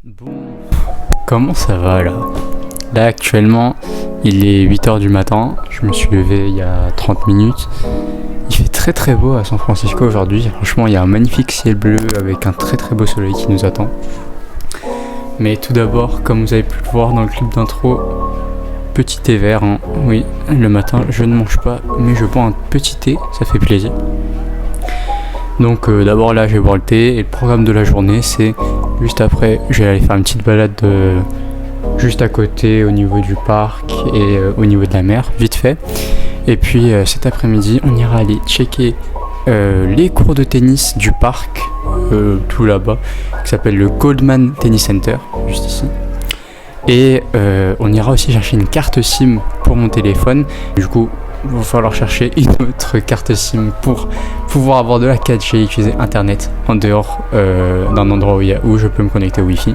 Bon, comment ça va là? Là actuellement, il est 8h du matin, je me suis levé il y a 30 minutes. Il fait très très beau à San Francisco aujourd'hui, franchement il y a un magnifique ciel bleu avec un très très beau soleil qui nous attend. Mais tout d'abord, comme vous avez pu le voir dans le clip d'intro, petit thé vert, hein. Oui, le matin je ne mange pas, mais je bois un petit thé, ça fait plaisir. Donc d'abord là je vais boire le thé et le programme de la journée c'est juste après je vais aller faire une petite balade juste à côté au niveau du parc et au niveau de la mer vite fait. Et puis cet après-midi on ira aller checker les cours de tennis du parc tout là-bas qui s'appelle le Goldman Tennis Center juste ici. Et on ira aussi chercher une carte SIM pour mon téléphone. Du coup il va falloir chercher une autre carte SIM pour pouvoir avoir de la 4G et utiliser internet en dehors d'un endroit où je peux me connecter au Wi-Fi.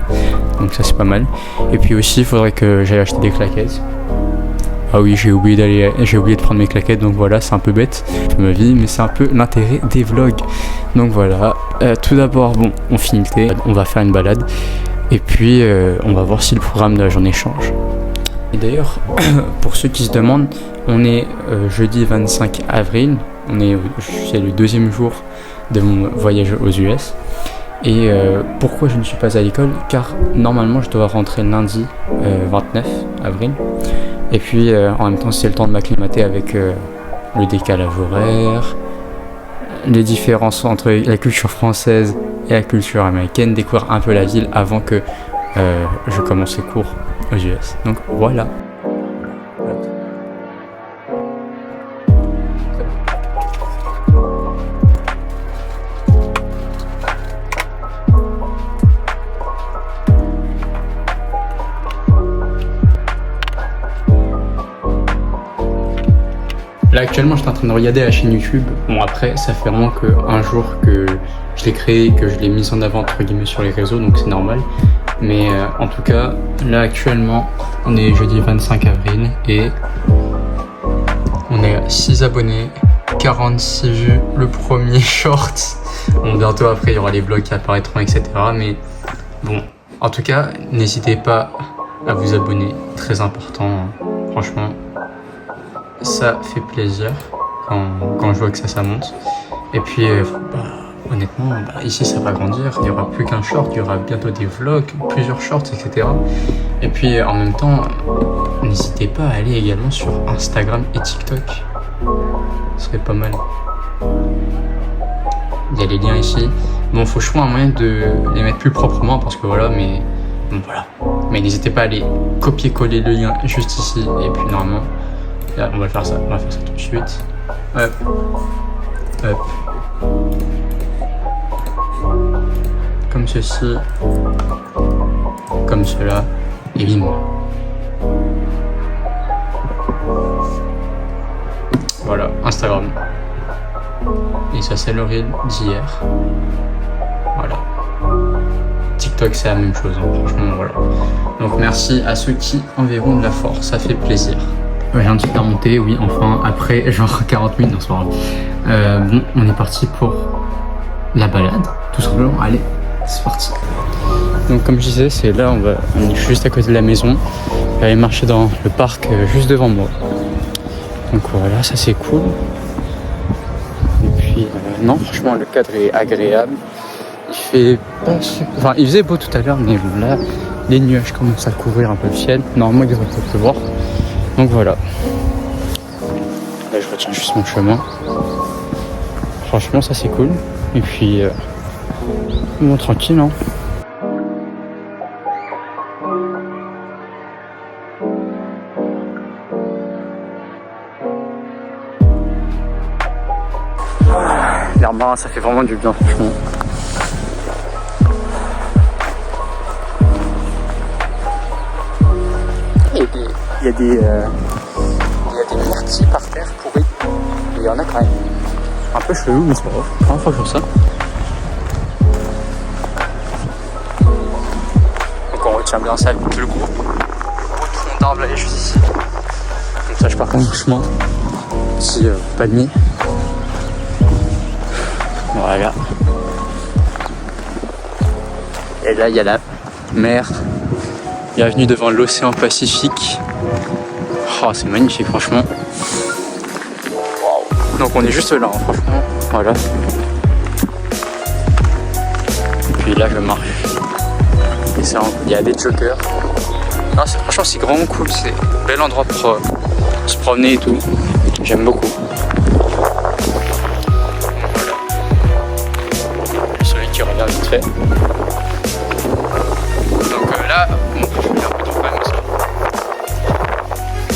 Donc ça c'est pas mal. Et puis aussi il faudrait que j'aille acheter des claquettes. Ah oui, j'ai oublié de prendre mes claquettes, donc voilà, c'est un peu bête de ma vie, mais c'est un peu l'intérêt des vlogs. Donc voilà, tout d'abord, bon, on finit le thé, on va faire une balade, et puis on va voir si le programme de la journée change. Et d'ailleurs, pour ceux qui se demandent, on est jeudi 25 avril, c'est le deuxième jour de mon voyage aux US. Et pourquoi je ne suis pas à l'école? Car normalement je dois rentrer lundi 29 avril. Et puis en même temps c'est le temps de m'acclimater avec le décalage horaire, les différences entre la culture française et la culture américaine, découvrir un peu la ville avant que je commence les cours aux US. Donc voilà. Là actuellement j'étais en train de regarder la chaîne YouTube. Bon après ça fait vraiment qu'un jour que je l'ai créé, que je l'ai mise en avant entre guillemets sur les réseaux, donc c'est normal. Mais en tout cas là actuellement on est jeudi 25 avril et on est à 6 abonnés, 46 vues, le premier short. Bon bientôt après il y aura les vlogs qui apparaîtront etc. Mais bon en tout cas n'hésitez pas à vous abonner, très important hein. Franchement. Ça fait plaisir quand je vois que ça monte. Et puis honnêtement ici ça va grandir, il n'y aura plus qu'un short, il y aura bientôt des vlogs, plusieurs shorts etc. Et puis en même temps n'hésitez pas à aller également sur Instagram et TikTok, ce serait pas mal. Il y a les liens ici. Bon faut choisir un moyen de les mettre plus proprement parce que voilà, mais bon voilà. Mais n'hésitez pas à aller copier-coller le lien juste ici et puis normalement là, on va faire ça tout de suite. Hop. Hop. Comme ceci. Comme cela. Et bim. Voilà, Instagram. Et ça c'est le reel d'hier. Voilà. TikTok c'est la même chose, hein. Franchement voilà. Donc merci à ceux qui enverront de la force, ça fait plaisir. Je viens de se faire monter, oui, enfin, après genre 40 minutes, non, c'est pas grave. Bon, on est parti pour la balade, tout simplement. Allez, c'est parti. Donc, comme je disais, c'est là, on est juste à côté de la maison. Je vais aller marcher dans le parc juste devant moi. Donc voilà, ça c'est cool. Et puis, non, franchement, le cadre est agréable. Il fait pas super... Enfin, il faisait beau tout à l'heure, mais bon, là, les nuages commencent à couvrir un peu le ciel. Normalement, il devrait pas pleuvoir. Donc voilà, là je retiens juste mon chemin. Franchement ça c'est cool. Et puis bon tranquille hein. L'air marin ça fait vraiment du bien franchement. Il y a des myrtilles par terre pourries. Il y en a quand même. Un peu chelou, mais c'est pas grave. Première fois que je vois ça. Donc on retient bien ça avec le gros tronc d'arbre là, juste ici. Donc ça je pars comme chemin. Ici, pas de nid. Voilà. Et là il y a mer. Bienvenue devant l'océan Pacifique. Oh, c'est magnifique franchement. Wow. Donc on est juste là, hein, franchement. Voilà. Et puis là je marche. Et ça, il y a des jokers. Non, franchement c'est vraiment cool, c'est un bel endroit pour se promener et tout. J'aime beaucoup. Voilà. Celui qui regarde vite fait. Donc là, bon, il y a un peu d'eau quand même aussi.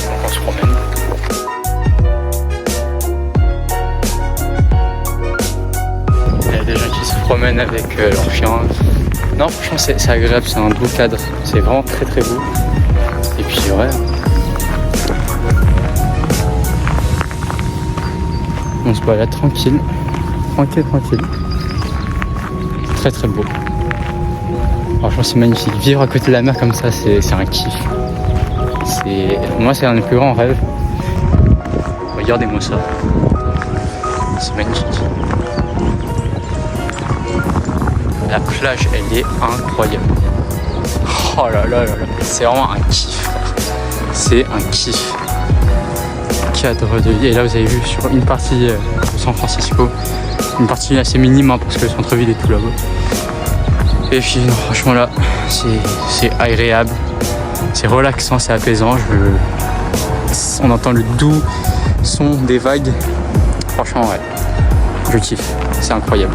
Donc on se promène. Il y a des gens qui se promènent avec leurs chiens. Non, franchement c'est agréable, c'est un beau cadre. C'est vraiment très très beau. Et puis ouais. On se balade tranquille. Tranquille. Très très beau. Franchement c'est magnifique. Vivre à côté de la mer comme ça c'est un kiff. Moi c'est un des plus grands rêves. Regardez-moi ça. C'est magnifique. La plage elle est incroyable. Oh là là. C'est vraiment un kiff. C'est un kiff. Cadre de vie. Et là vous avez vu sur une partie de San Francisco. Une partie assez minime hein, parce que le centre-ville est tout là-bas. Et puis non, franchement là, c'est agréable, c'est relaxant, c'est apaisant. On entend le doux son des vagues. Franchement ouais, je kiffe, c'est incroyable.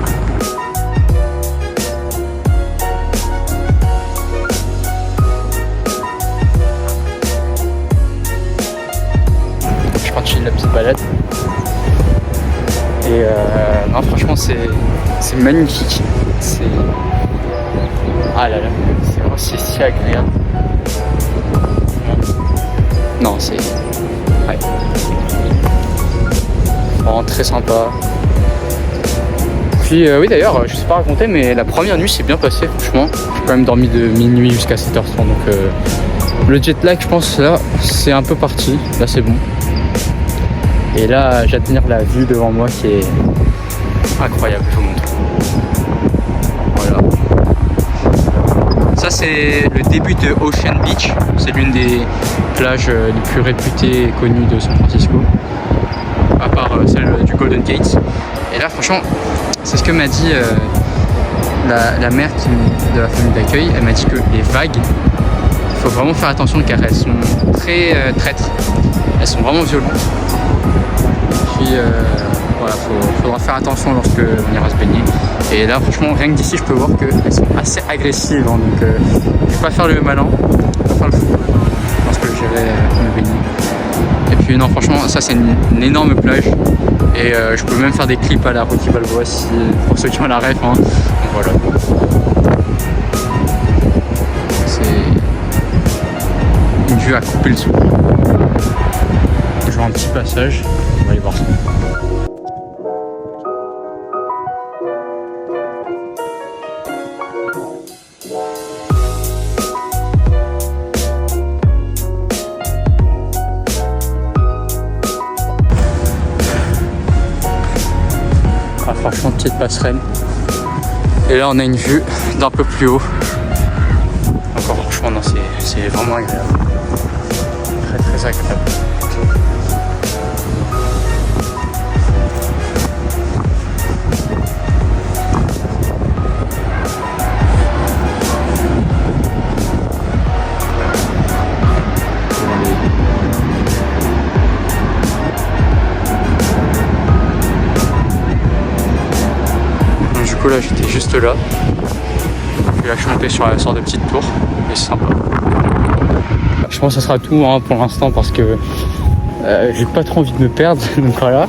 Je continue la petite balade. Et non franchement c'est magnifique. Ah là là, c'est vraiment si agréable. Non, c'est... Ouais. Vraiment très sympa. Puis oui d'ailleurs, je sais pas raconter, mais la première nuit s'est bien passée franchement. J'ai quand même dormi de minuit jusqu'à 7h30, donc le jet lag je pense là, c'est un peu parti. Là c'est bon. Et là j'admire la vue devant moi qui est incroyable, je vous montre. Voilà. Ça c'est le début de Ocean Beach, c'est l'une des plages les plus réputées et connues de San Francisco, à part celle du Golden Gate. Et là franchement, c'est ce que m'a dit la mère de la famille d'accueil. Elle m'a dit que les vagues, il faut vraiment faire attention car elles sont très traîtres, elles sont vraiment violentes. Puis voilà, faudra faire attention lorsque on ira se baigner. Et là franchement rien que d'ici je peux voir qu'elles sont assez agressives hein, donc je vais pas faire le malin, je vais pas faire le fou lorsque j'irai me baigner. Et puis non franchement ça c'est une énorme plage et je peux même faire des clips à la Rocky Balboa pour ceux qui ont la ref hein. Donc voilà. C'est une vue à couper le souffle. Genre un petit passage, on va aller voir ça. Ah, franchement petite passerelle. Et là on a une vue d'un peu plus haut. Encore franchement non, c'est vraiment agréable. Très agréable. Là j'étais juste là, puis là je suis monté sur la sorte de petite tour et c'est sympa. Je pense que ça sera tout hein, pour l'instant parce que j'ai pas trop envie de me perdre, donc voilà,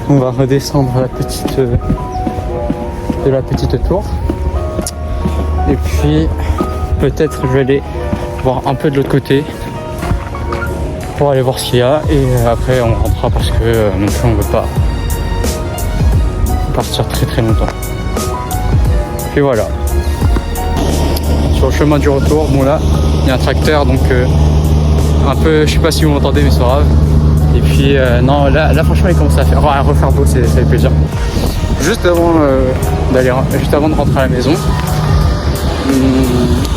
on va redescendre de la petite tour et puis peut-être je vais aller voir un peu de l'autre côté pour aller voir ce qu'il y a et après on rentrera parce que non plus on veut pas partir très longtemps. Et voilà. Sur le chemin du retour, bon là, il y a un tracteur donc un peu, je sais pas si vous m'entendez mais c'est grave. Et puis non, là franchement il commence à refaire beau, ça fait plaisir. Juste avant de rentrer à la maison,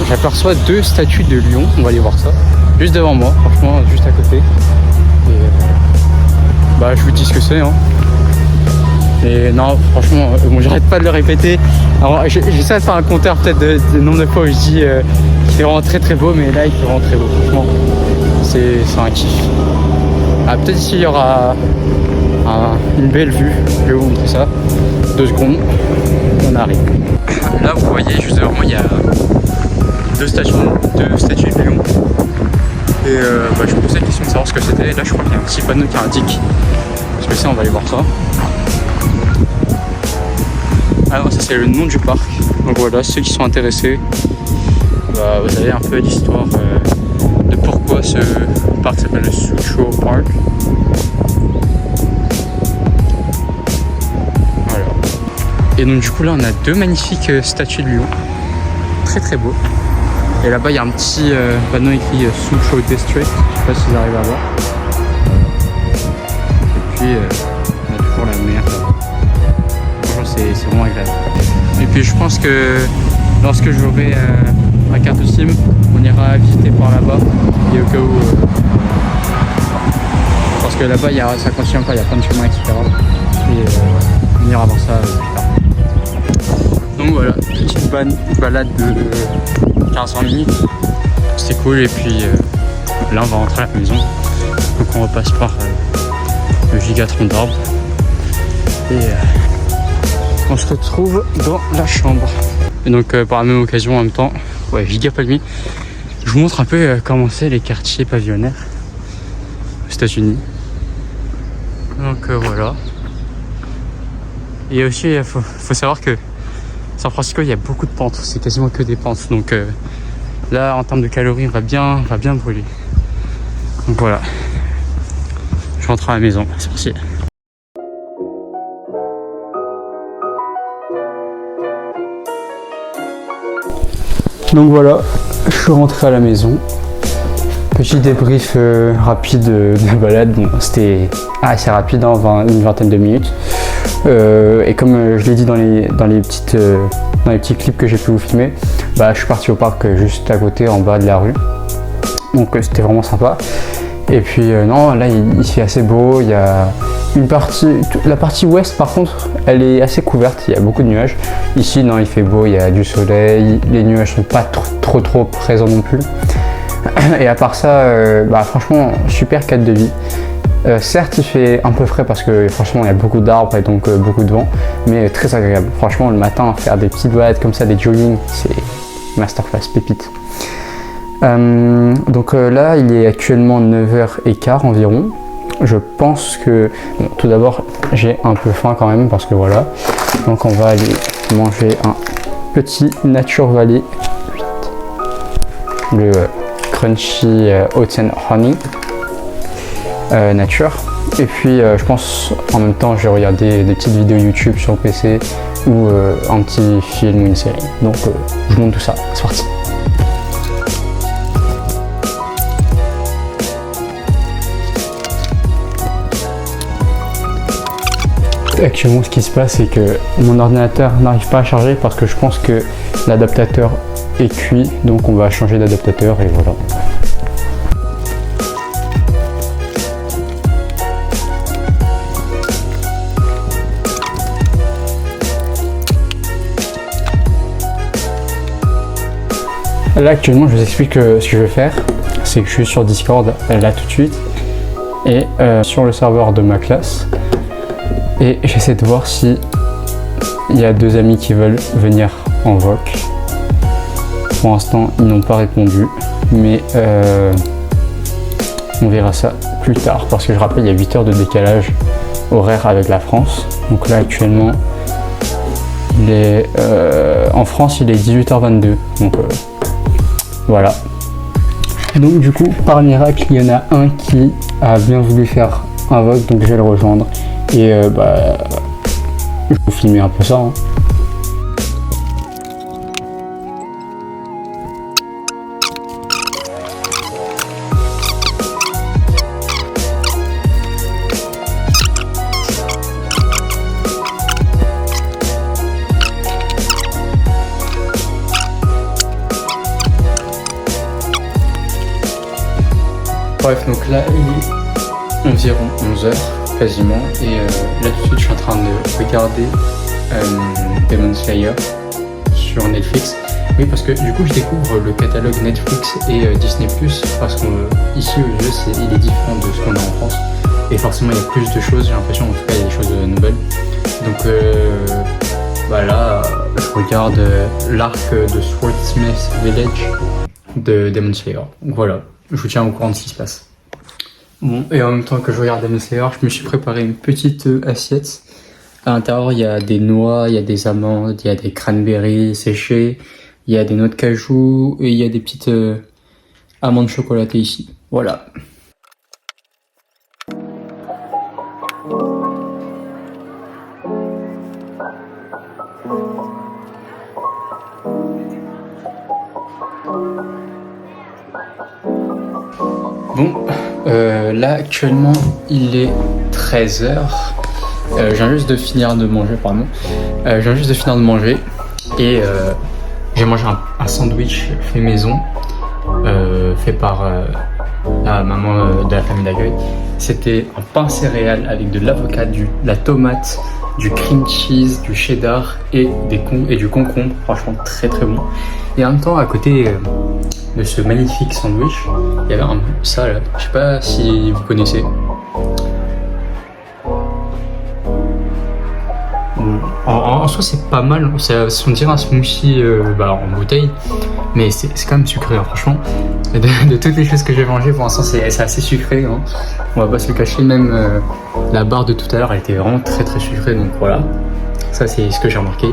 j'aperçois 2 statues de lion. On va aller voir ça. Juste devant moi, franchement, juste à côté. Et bah, je vous dis ce que c'est. Hein. Et non, franchement, bon, j'arrête pas de le répéter. Alors, j'essaie de faire un compteur peut-être de nombre de fois où je dis qu'il est vraiment très très beau, mais là, il est vraiment très beau. Franchement, c'est un kiff. Ah, peut-être ici, il y aura une belle vue. Je vais vous montrer ça. 2 secondes, on arrive. Là, vous voyez, juste devant moi, il y a 2 statues de lion. Et bah, je me posais la question de savoir ce que c'était. Là, je crois qu'il y a un petit panneau qui indique ce que c'est. On va aller voir ça. Ah non, ça c'est le nom du parc. Donc voilà, ceux qui sont intéressés, bah, vous avez un peu l'histoire de pourquoi ce parc s'appelle le Suzhou Park. Voilà. Et donc du coup là on a 2 magnifiques statues de lion. Très très beau. Et là-bas il y a un petit panneau écrit Suzhou District. Je sais pas si vous arrivez à voir. Et puis on a toujours la mer là. C'est vraiment agréable. Et puis je pense que lorsque j'aurai ma carte SIM, on ira visiter par là-bas. Et au cas où... parce que là-bas, ça continue encore, il y a plein de chemins, etc. Et on ira voir ça plus tard. Donc voilà, petite balade de 15-20 minutes. C'était cool. Et puis là, on va rentrer à la maison. Donc on repasse par le gigatron d'arbres. Et... on se retrouve dans la chambre. Et donc par la même occasion en même temps, ouais, giga palmier, je vous montre un peu comment c'est les quartiers pavillonnaires aux États-Unis. Donc voilà. Et aussi il faut savoir que San Francisco il y a beaucoup de pentes, c'est quasiment que des pentes. Donc là en termes de calories on va bien brûler. Donc voilà. Je rentre à la maison, c'est parti. Donc voilà, je suis rentré à la maison. Petit débrief rapide de balade. Bon, c'était assez rapide, hein, une vingtaine de minutes. Et comme je l'ai dit dans les petits clips que j'ai pu vous filmer, bah, je suis parti au parc juste à côté, en bas de la rue. Donc c'était vraiment sympa. Et puis non, là il fait assez beau. Il y a la partie ouest par contre, elle est assez couverte. Il y a beaucoup de nuages. Ici non, il fait beau, il y a du soleil. Les nuages sont pas trop présents non plus. Et à part ça, bah, franchement, super cadre de vie. Certes, il fait un peu frais parce que franchement, il y a beaucoup d'arbres et donc beaucoup de vent, mais très agréable. Franchement, le matin, faire des petites balades comme ça, des jogging, c'est masterclass, pépite. Donc là, il est actuellement 9h15 environ. Je pense que... Bon, tout d'abord, j'ai un peu faim quand même parce que voilà. Donc on va aller manger un petit Nature Valley. Le Crunchy Oats and Honey Nature. Et puis je pense en même temps, je vais regarder des petites vidéos YouTube sur le PC ou un petit film ou une série. Donc je monte tout ça. C'est parti. Actuellement, ce qui se passe, c'est que mon ordinateur n'arrive pas à charger parce que je pense que l'adaptateur est cuit, donc on va changer d'adaptateur et voilà. Là actuellement, je vous explique ce que je vais faire, c'est que je suis sur Discord là tout de suite et sur le serveur de ma classe. Et j'essaie de voir si il y a 2 amis qui veulent venir en voc. Pour l'instant, ils n'ont pas répondu, mais on verra ça plus tard. Parce que je rappelle, il y a 8 heures de décalage horaire avec la France. Donc là, actuellement, il est, en France, il est 18h22. Donc voilà. Donc du coup, par miracle, il y en a un qui a bien voulu faire un voc, donc je vais le rejoindre. Et bah, je vais vous filmer un peu ça. Hein. Bref, donc là il est environ 11h quasiment et là tout de suite je suis en train de regarder Demon Slayer sur Netflix. Oui, parce que du coup je découvre le catalogue Netflix et Disney+, parce qu'ici aux US il est différent de ce qu'on a en France et forcément il y a plus de choses, j'ai l'impression, en tout cas il y a des choses nouvelles. Donc voilà, je regarde l'arc de Swordsmith Village de Demon Slayer. Donc voilà, je vous tiens au courant de ce qui se passe. Bon, et en même temps que je regarde Demon Slayer, je me suis préparé une petite assiette. À l'intérieur, il y a des noix, il y a des amandes, il y a des cranberries séchées, il y a des noix de cajou et il y a des petites amandes chocolatées ici. Voilà. Bon, là actuellement il est 13h. Je viens juste de finir de manger, et j'ai mangé un sandwich fait maison, fait par la maman de la famille d'accueil. C'était un pain céréales avec de l'avocat, de la tomate, du cream cheese, du cheddar et du concombre. Franchement très très bon. Et en même temps à côté de ce magnifique sandwich, il y avait ça là, je sais pas si vous connaissez. En soi c'est pas mal, on dirait un smoothie en bouteille, mais c'est quand même sucré, hein, franchement. De toutes les choses que j'ai mangées pour l'instant c'est assez sucré, hein. On va pas se le cacher, même la barre de tout à l'heure elle était vraiment très très sucrée, donc voilà, ça c'est ce que j'ai remarqué.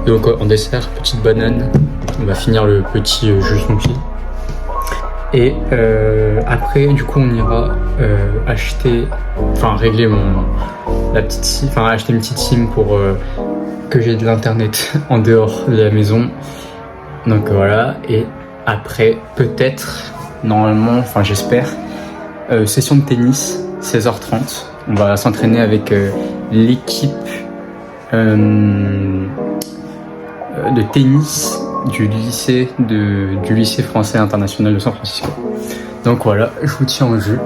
Et donc en dessert, petite banane, on va finir le petit jus smoothie. Et après du coup on ira régler acheter une petite SIM pour que j'ai de l'internet en dehors de la maison. Donc voilà, et après peut-être, normalement, j'espère, session de tennis, 16h30. On va s'entraîner avec l'équipe de tennis du lycée français international de San Francisco. Donc voilà, je vous tiens au jeu.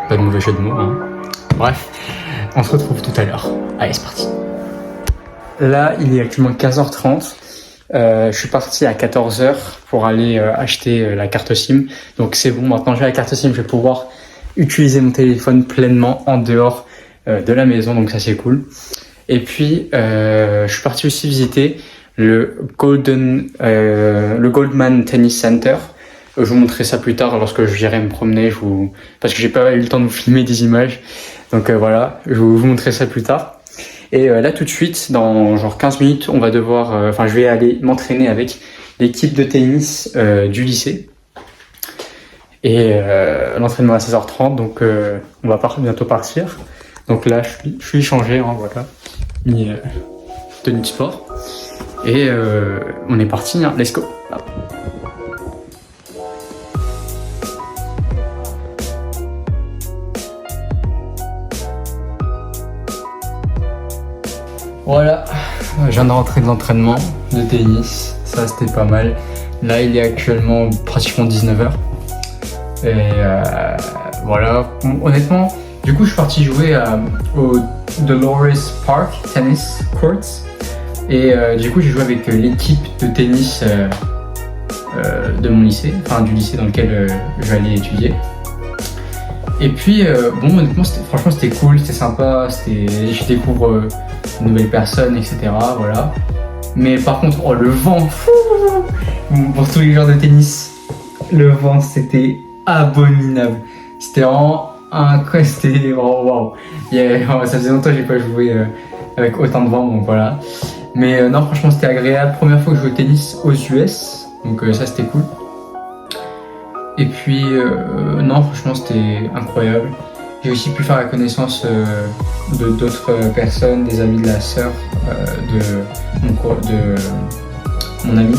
Pas de mauvais jeu de mots, hein. Bref, on se retrouve tout à l'heure. Allez, c'est parti. Là, il est actuellement 15h30. Je suis parti à 14h pour aller acheter la carte SIM. Donc c'est bon, maintenant j'ai la carte SIM, je vais pouvoir utiliser mon téléphone pleinement en dehors de la maison. Donc ça c'est cool. Et puis, je suis parti aussi visiter le Goldman Tennis Center. Je vous montrerai ça plus tard lorsque j'irai me promener, parce que j'ai pas eu le temps de vous filmer des images. Donc voilà, je vais vous montrer ça plus tard. Et là tout de suite, dans genre 15 minutes, on va devoir, je vais aller m'entraîner avec l'équipe de tennis du lycée. Et l'entraînement à 16h30, donc on va bientôt partir. Donc là, je suis changé, hein, voilà, mis tenue de sport. Et on est parti, hein, let's go. Voilà, je viens de rentrer de l'entraînement de tennis, ça c'était pas mal. Là il est actuellement pratiquement 19h. Et voilà, honnêtement, du coup je suis parti jouer au Dolores Park Tennis Courts. Et du coup j'ai joué avec l'équipe de tennis de mon lycée, du lycée dans lequel je vais aller étudier. Et puis honnêtement franchement c'était cool, c'était sympa, je découvre de nouvelles personnes, etc. Voilà. Mais par contre, le vent, pour tous les joueurs de tennis, le vent c'était abominable. C'était vraiment waouh. Ça faisait longtemps que j'ai pas joué avec autant de vent, donc voilà. Mais non, franchement c'était agréable. Première fois que je joue au tennis aux US, donc ça c'était cool. Et puis non, franchement c'était incroyable. J'ai aussi pu faire la connaissance de d'autres personnes, des amis de la sœur de mon ami.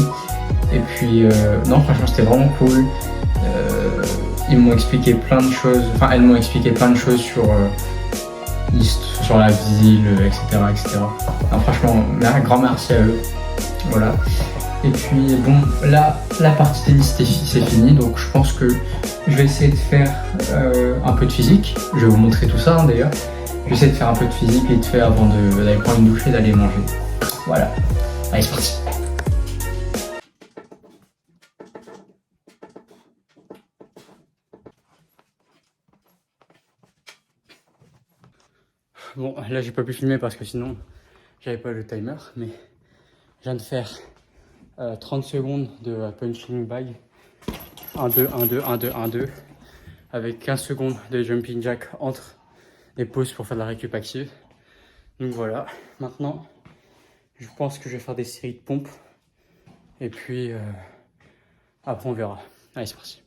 Et puis non, franchement c'était vraiment cool. Ils m'ont expliqué plein de choses, elles m'ont expliqué plein de choses sur la ville, etc. Non, franchement, un grand merci à eux. Voilà. Et puis bon, là, la partie tennis c'est fini, donc je pense que je vais essayer de faire un peu de physique. Je vais vous montrer tout ça d'ailleurs. Je vais essayer de faire un peu de physique vite fait avant d'aller prendre une douche et d'aller manger. Voilà, allez c'est parti. Bon, là j'ai pas pu filmer parce que sinon j'avais pas le timer, mais je viens de faire 30 secondes de punching bag 1-2, 1-2, 1-2, 1-2 avec 15 secondes de jumping jack entre les pauses pour faire de la récup active. Donc voilà, maintenant je pense que je vais faire des séries de pompes et puis après on verra. Allez c'est parti.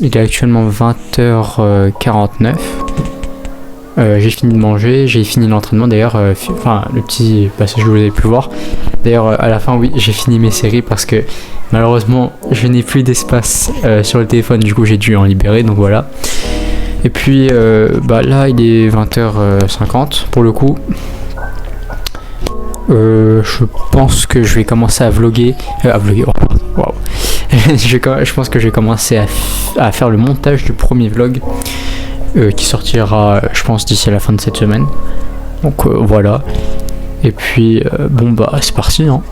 Il est actuellement 20h49. J'ai fini de manger, j'ai fini l'entraînement d'ailleurs, enfin le petit passage que vous avez pu voir. D'ailleurs à la fin oui j'ai fini mes séries parce que malheureusement je n'ai plus d'espace sur le téléphone, du coup j'ai dû en libérer, donc voilà. Et puis là il est 20h50 pour le coup. Je pense que je vais commencer à vlogger. Wow. Je pense que je vais commencer à faire le montage du premier vlog qui sortira, je pense, d'ici à la fin de cette semaine. Donc voilà. Et puis c'est parti. Hein.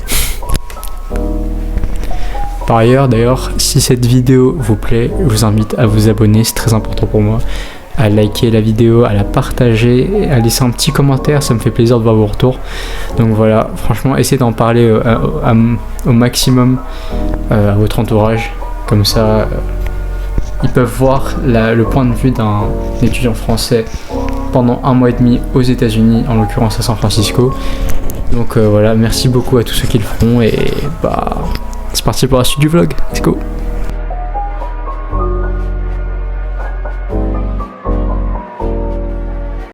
Par ailleurs, d'ailleurs, si cette vidéo vous plaît, je vous invite à vous abonner, c'est très important pour moi. À liker la vidéo, à la partager, à laisser un petit commentaire, ça me fait plaisir de voir vos retours. Donc voilà, franchement, essayez d'en parler au maximum à votre entourage, comme ça ils peuvent voir le point de vue d'un étudiant français pendant 1 mois et demi aux États-Unis, en l'occurrence à San Francisco. Donc voilà, merci beaucoup à tous ceux qui le feront et c'est parti pour la suite du vlog, let's go.